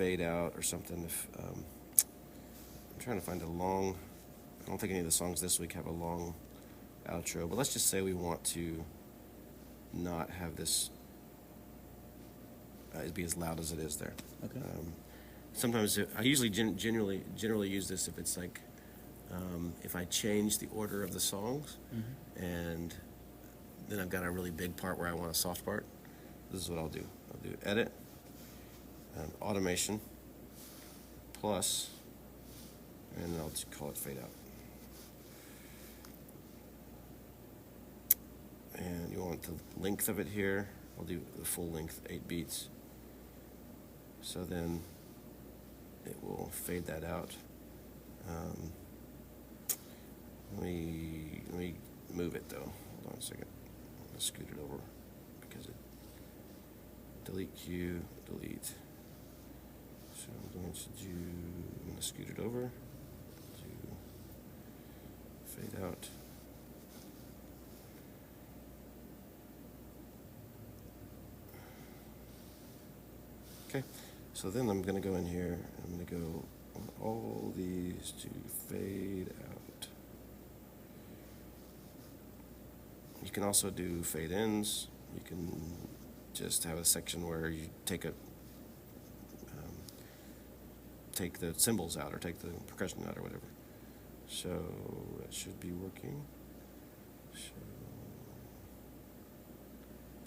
fade out or something. If I'm trying to find a long, I don't think any of the songs this week have a long outro, but let's just say we want to not have this be as loud as it is there. Okay. Sometimes I usually generally use this if it's like if I change the order of the songs, and then I've got a really big part where I want a soft part. This is what I'll do. I'll do edit, automation, plus, and I'll just call it fade out. And you want the length of it here. I'll do the full length, 8 beats. So then it will fade that out. Let me move it though. Hold on a second. I'm gonna scoot it over because it delete Q, delete. So I'm going to scoot it over to fade out. Okay, so then I'm going to go in here, I'm going to go on all these to fade out. You can also do fade ins. You can just have a section where you take the cymbals out or take the percussion out or whatever. So that should be working. So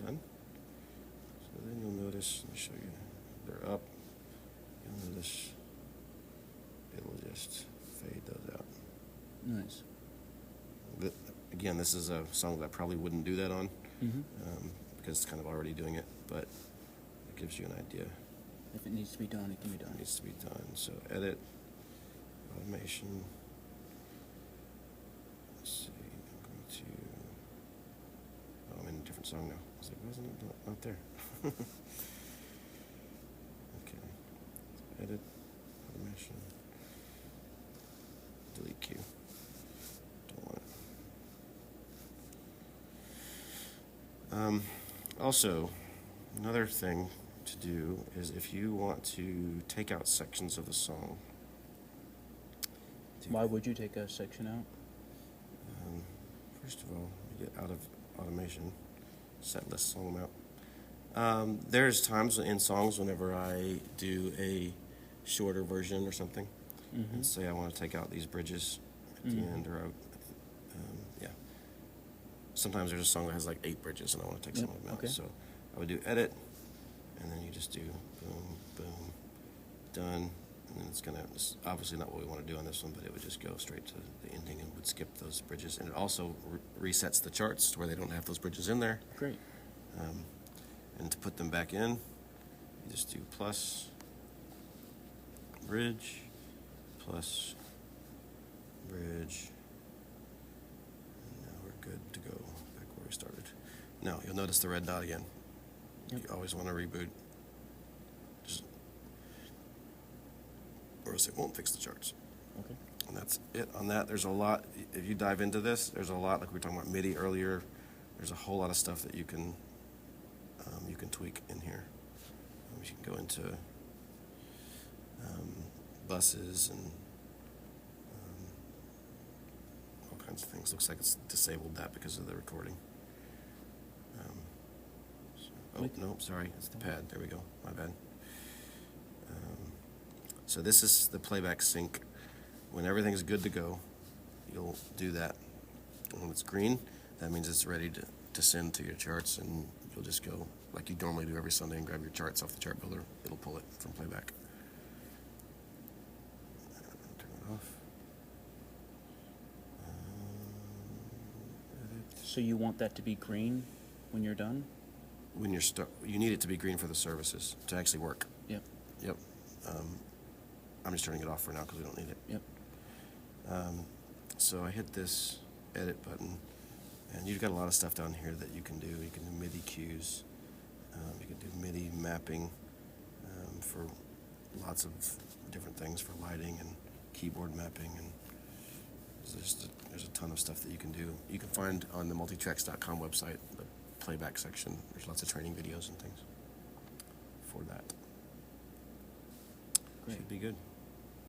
done. So then you'll notice, let me show you. They're up. You'll notice it'll just fade those out. Nice. Again, this is a song that I probably wouldn't do that on because it's kind of already doing it, but it gives you an idea. If it needs to be done, it can be done. It needs to be done. So edit, automation. Let's see. I'm going to. Oh, I'm in a different song now. I was like, why isn't it not there? Okay. So edit, automation. Delete Q. Don't want it. Also, another thing to do is if you want to take out sections of the song. Why would you take a section out? First of all, you get out of automation, set list song out. There's times in songs whenever I do a shorter version or something, and say I want to take out these bridges at the end, or yeah. Sometimes there's a song that has like 8 bridges, and I want to take some of them out. Okay. So I would do edit, and then you just do boom, boom, done, and then it's obviously not what we want to do on this one, but it would just go straight to the ending and would skip those bridges, and it also resets the charts to where they don't have those bridges in there. Great. And to put them back in, you just do plus bridge, plus bridge, and now we're good to go back where we started. Now you'll notice the red dot again. Yep. You always want to reboot, or else it won't fix the charts. Okay. And that's it on that. There's a lot. If you dive into this, there's a lot. Like we were talking about MIDI earlier. There's a whole lot of stuff that you can tweak in here. You can go into buses and all kinds of things. Looks like it's disabled that because of the recording. No, sorry, it's the pad. There we go. My bad. So this is the playback sync. When everything's good to go, you'll do that. When it's green, that means it's ready to send to your charts, and you'll just go like you normally do every Sunday and grab your charts off the ChartBuilder. It'll pull it from Playback. Turn it off. So you want that to be green when you're done? When you're you need it to be green for the services to actually work. Yep. Yep. I'm just turning it off for now because we don't need it. Yep. So I hit this edit button, and you've got a lot of stuff down here that you can do. You can do MIDI cues. You can do MIDI mapping for lots of different things for lighting and keyboard mapping, and there's a ton of stuff that you can do. You can find on the multitracks.com website the playback section. There's lots of training videos and things for that. Great. Should be good.